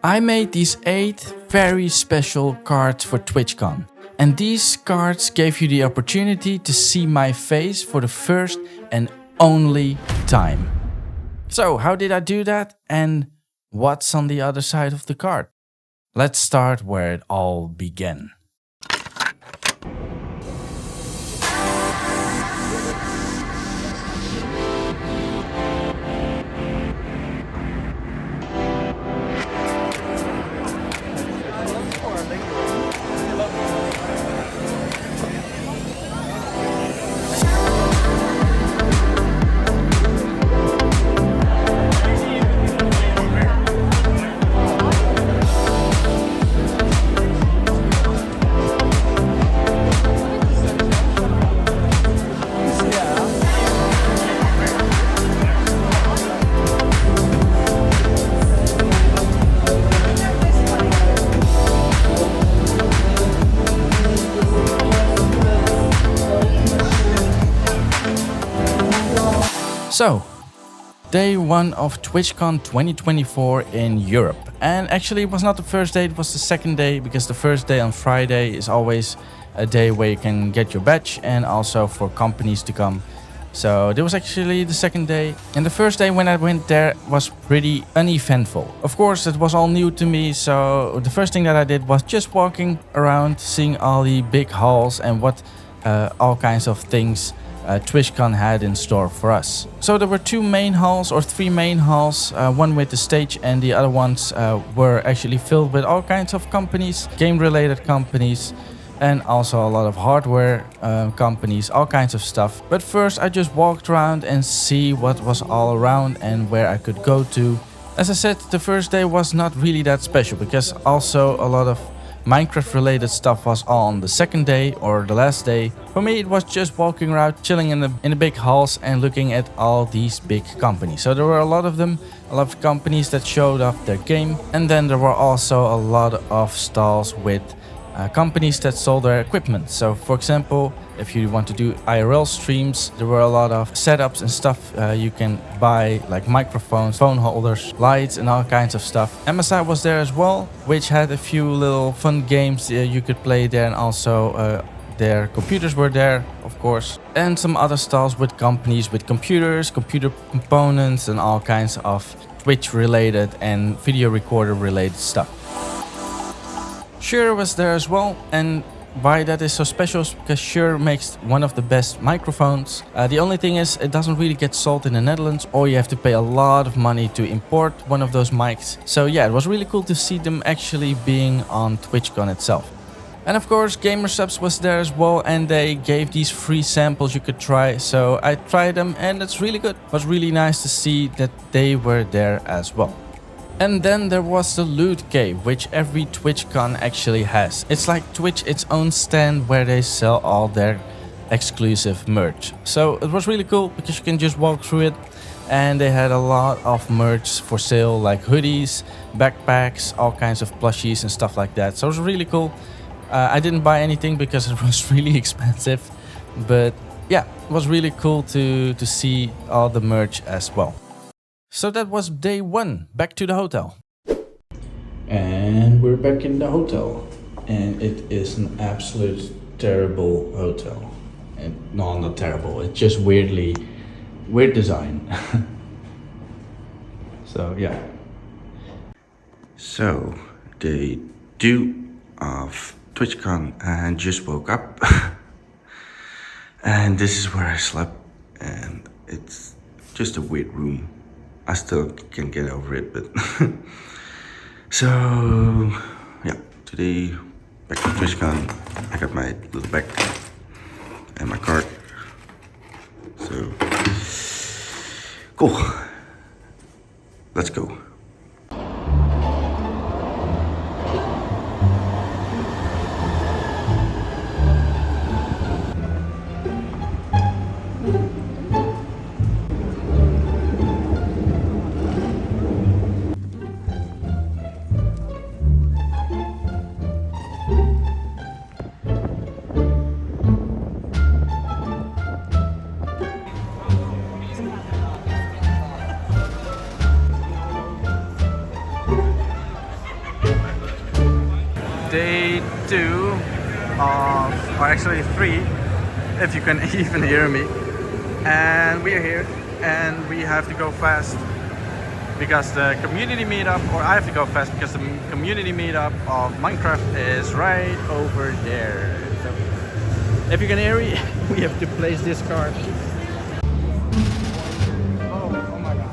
I made these 8 very special cards for TwitchCon. And these cards gave you the opportunity to see my face for the first and only time. So how did I do that and what's on the other side of the card? Let's start where it all began. So, day 1 of TwitchCon 2024 in Europe. And actually it was not the first day, it was the second day, because the first day on Friday is always a day where you can get your badge and also for companies to come. So this was actually the second day. And the first day when I went there was pretty uneventful. Of course it was all new to me, so the first thing that I did was just walking around, seeing all the big halls and what all kinds of things TwitchCon had in store for us. So there were 2 main halls or 3 main halls, one with the stage and the other ones were actually filled with all kinds of companies, game related companies and also a lot of hardware companies, all kinds of stuff. But first I just walked around and see what was all around and where I could go to. As I said, the first day was not really that special because also a lot of Minecraft related stuff was on the second day or the last day. For me it was just walking around, chilling in the big halls and looking at all these big companies. So there were a lot of them, a lot of companies that showed off their game. And then there were also a lot of stalls with companies that sold their equipment. So for example, if you want to do IRL streams, there were a lot of setups and stuff you can buy, like microphones, phone holders, lights and all kinds of stuff. MSI was there as well, which had a few little fun games you could play there, and also their computers were there, of course. And some other stalls with companies with computers, computer components and all kinds of Twitch related and video recorder related stuff. Shure was there as well, and why that is so special is because Shure makes one of the best microphones. The only thing is it doesn't really get sold in the Netherlands, or you have to pay a lot of money to import one of those mics. So yeah, it was really cool to see them actually being on TwitchCon itself. And of course Gamersubs was there as well, and they gave these free samples you could try. So I tried them and it's really good. It was really nice to see that they were there as well. And then there was the loot cave, which every TwitchCon actually has. It's like Twitch its own stand where they sell all their exclusive merch. So it was really cool because you can just walk through it, and they had a lot of merch for sale, like hoodies, backpacks, all kinds of plushies and stuff like that. So it was really cool. I didn't buy anything because it was really expensive, but yeah, it was really cool to see all the merch as well. So that was day 1, back to the hotel. And we're back in the hotel. And it is an absolute terrible hotel. And no, not terrible, it's just weird design. So yeah. So day 2 of TwitchCon, and just woke up. And this is where I slept, and it's just a weird room. I still can't get over it, but so yeah, today back to TwitchCon. I got my little bag and my card. So cool. Let's go. day 2 of, or actually 3, if you can even hear me. And we are here, and we have to go fast because the community meetup, or I have to go fast because the community meetup of Minecraft is right over there. So if you can hear me, we have to place this card. Oh my god.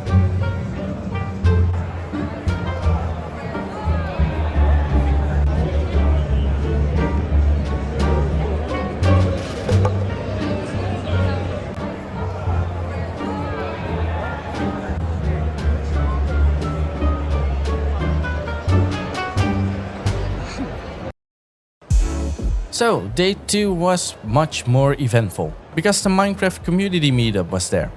So, day 2 was much more eventful, because the Minecraft community meetup was there.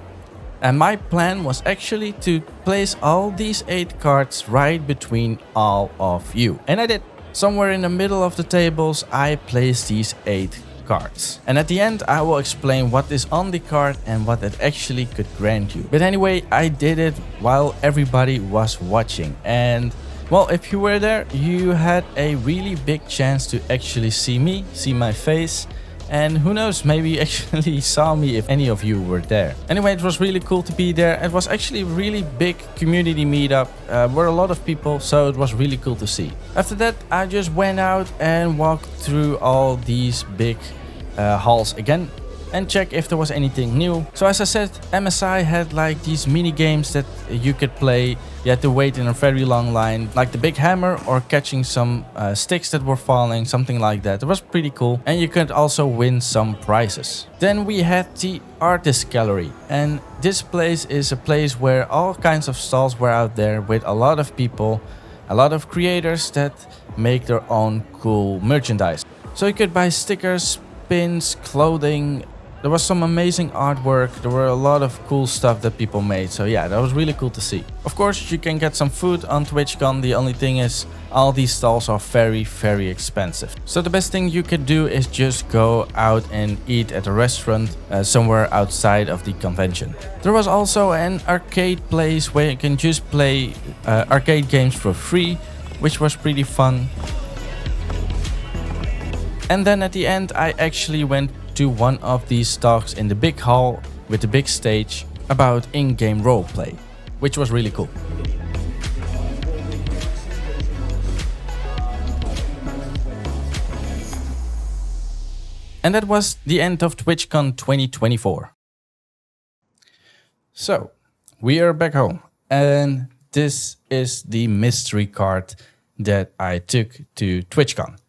And my plan was actually to place all these 8 cards right between all of you. And I did. Somewhere in the middle of the tables, I placed these 8 cards. And at the end, I will explain what is on the card and what it actually could grant you. But anyway, I did it while everybody was watching. And well, if you were there, you had a really big chance to actually see me, see my face, and who knows, maybe you actually saw me if any of you were there. Anyway, it was really cool to be there. It was actually a really big community meetup, were a lot of people, so it was really cool to see. After that, I just went out and walked through all these big halls again and check if there was anything new. So as I said, MSI had like these mini games that you could play. You had to wait in a very long line, like the big hammer or catching some sticks that were falling, something like that. It was pretty cool, and you could also win some prizes. Then we had the artist gallery, and this place is a place where all kinds of stalls were out there with a lot of people, a lot of creators that make their own cool merchandise. So you could buy stickers, pins, clothing. There was some amazing artwork, there were a lot of cool stuff that people made, so yeah, that was really cool to see. Of course, you can get some food on TwitchCon, the only thing is all these stalls are very expensive. So the best thing you could do is just go out and eat at a restaurant somewhere outside of the convention. There was also an arcade place where you can just play arcade games for free, which was pretty fun. And then at the end, I actually went to one of these talks in the big hall with the big stage about in-game roleplay, which was really cool. And that was the end of TwitchCon 2024. So, we are back home, and this is the mystery card that I took to TwitchCon.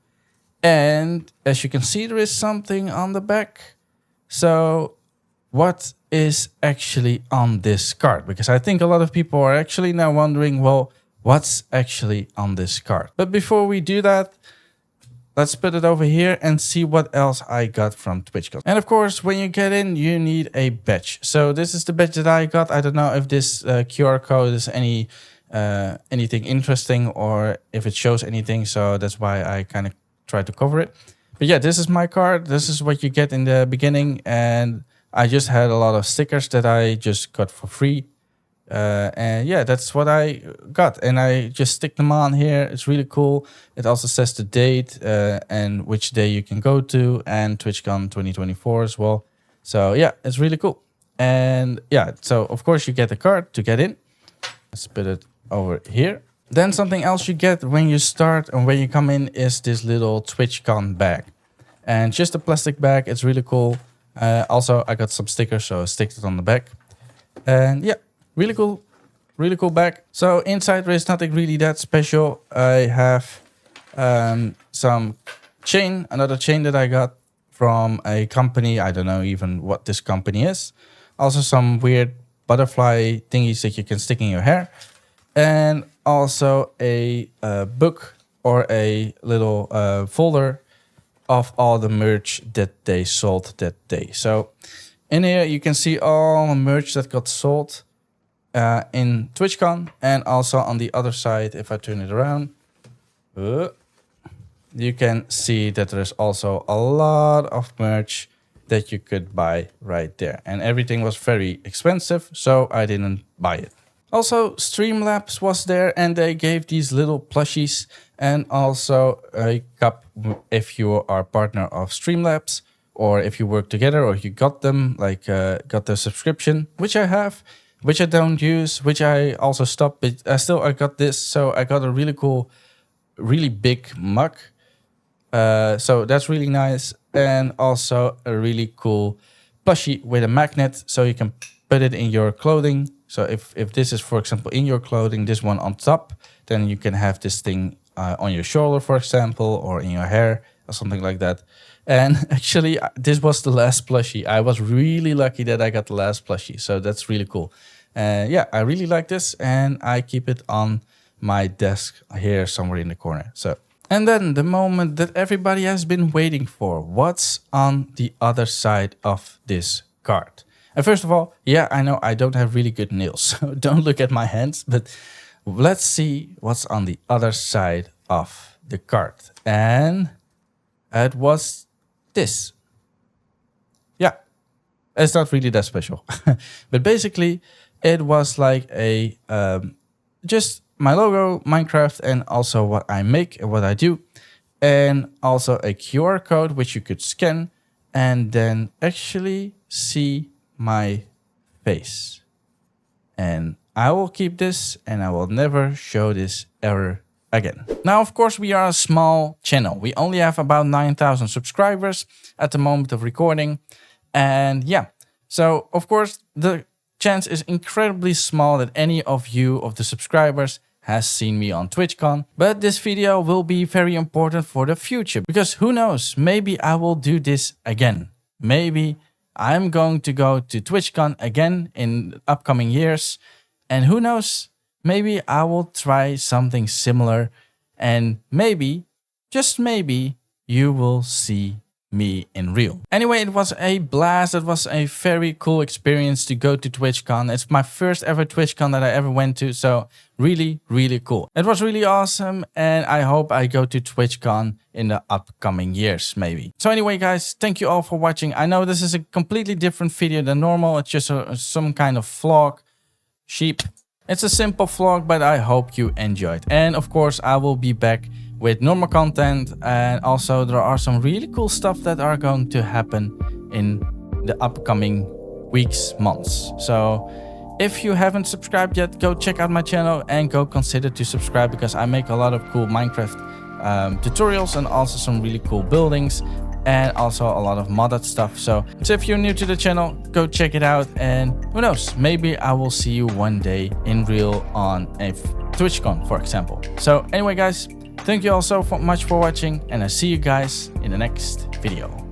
And as you can see, there is something on the back. So what is actually on this card? Because I think a lot of people are actually now wondering, well, what's actually on this card? But before we do that, let's put it over here and see what else I got from TwitchCon. And of course, when you get in, you need a badge. So this is the badge that I got. I don't know if this QR code is anything interesting or if it shows anything. So that's why I kind of try to cover it. But yeah, this is my card. This is what you get in the beginning, and I just had a lot of stickers that I just got for free. And yeah, that's what I got, and I just stick them on here. It's really cool. It also says the date and which day you can go to, and TwitchCon 2024 as well. So yeah, it's really cool. And yeah, so of course you get the card to get in. Let's put it over here. Then something else you get when you start and when you come in is this little TwitchCon bag. And just a plastic bag, it's really cool. Also, I got some stickers, so I stick it on the back. And yeah, really cool bag. So inside there is nothing really that special. I have some chain, another chain that I got from a company. I don't know even what this company is. Also some weird butterfly thingies that you can stick in your hair. And also a book or a little folder of all the merch that they sold that day. So in here you can see all the merch that got sold in TwitchCon, and also on the other side, if I turn it around, you can see that there's also a lot of merch that you could buy right there. And everything was very expensive, so I didn't buy it. Also, Streamlabs was there and they gave these little plushies and also a cup if you are partner of Streamlabs or if you work together or you got them, like got the subscription, which I have, which I don't use, which I also stopped, but I got this. So I got a really cool, really big mug. So that's really nice. And also a really cool plushie with a magnet so you can put it in your clothing. So if this is, for example, in your clothing, this one on top, then you can have this thing on your shoulder, for example, or in your hair or something like that. And actually, this was the last plushie. I was really lucky that I got the last plushie. So that's really cool. Yeah, I really like this and I keep it on my desk here somewhere in the corner. So, and then the moment that everybody has been waiting for, what's on the other side of this card? And first of all, yeah, I know I don't have really good nails, so don't look at my hands, but let's see what's on the other side of the card. And it was this. Yeah, it's not really that special, but basically it was like a, just my logo, Minecraft, and also what I make and what I do. And also a QR code, which you could scan and then actually see my face. And I will keep this and I will never show this ever again. Now, of course, we are a small channel. We only have about 9,000 subscribers at the moment of recording. And yeah, so of course, the chance is incredibly small that any of you, of the subscribers, has seen me on TwitchCon. But this video will be very important for the future because who knows, maybe I will do this again. Maybe I'm going to go to TwitchCon again in upcoming years. And who knows, maybe I will try something similar. And maybe, just maybe, you will see me in real. Anyway, it was a blast. It was a very cool experience to go to TwitchCon. It's my first ever TwitchCon that I ever went to. So really, really cool. It was really awesome. And I hope I go to TwitchCon in the upcoming years, maybe. So anyway, guys, thank you all for watching. I know this is a completely different video than normal. It's just some kind of vlog. It's a simple vlog, but I hope you enjoyed. And of course, I will be back with normal content, and also there are some really cool stuff that are going to happen in the upcoming weeks, months. So if you haven't subscribed yet, go check out my channel and go consider to subscribe because I make a lot of cool Minecraft tutorials and also some really cool buildings and also a lot of modded stuff. So if you're new to the channel, go check it out, and who knows, maybe I will see you one day in real on a TwitchCon, for example. So anyway, guys, thank you all so much for watching, and I see you guys in the next video.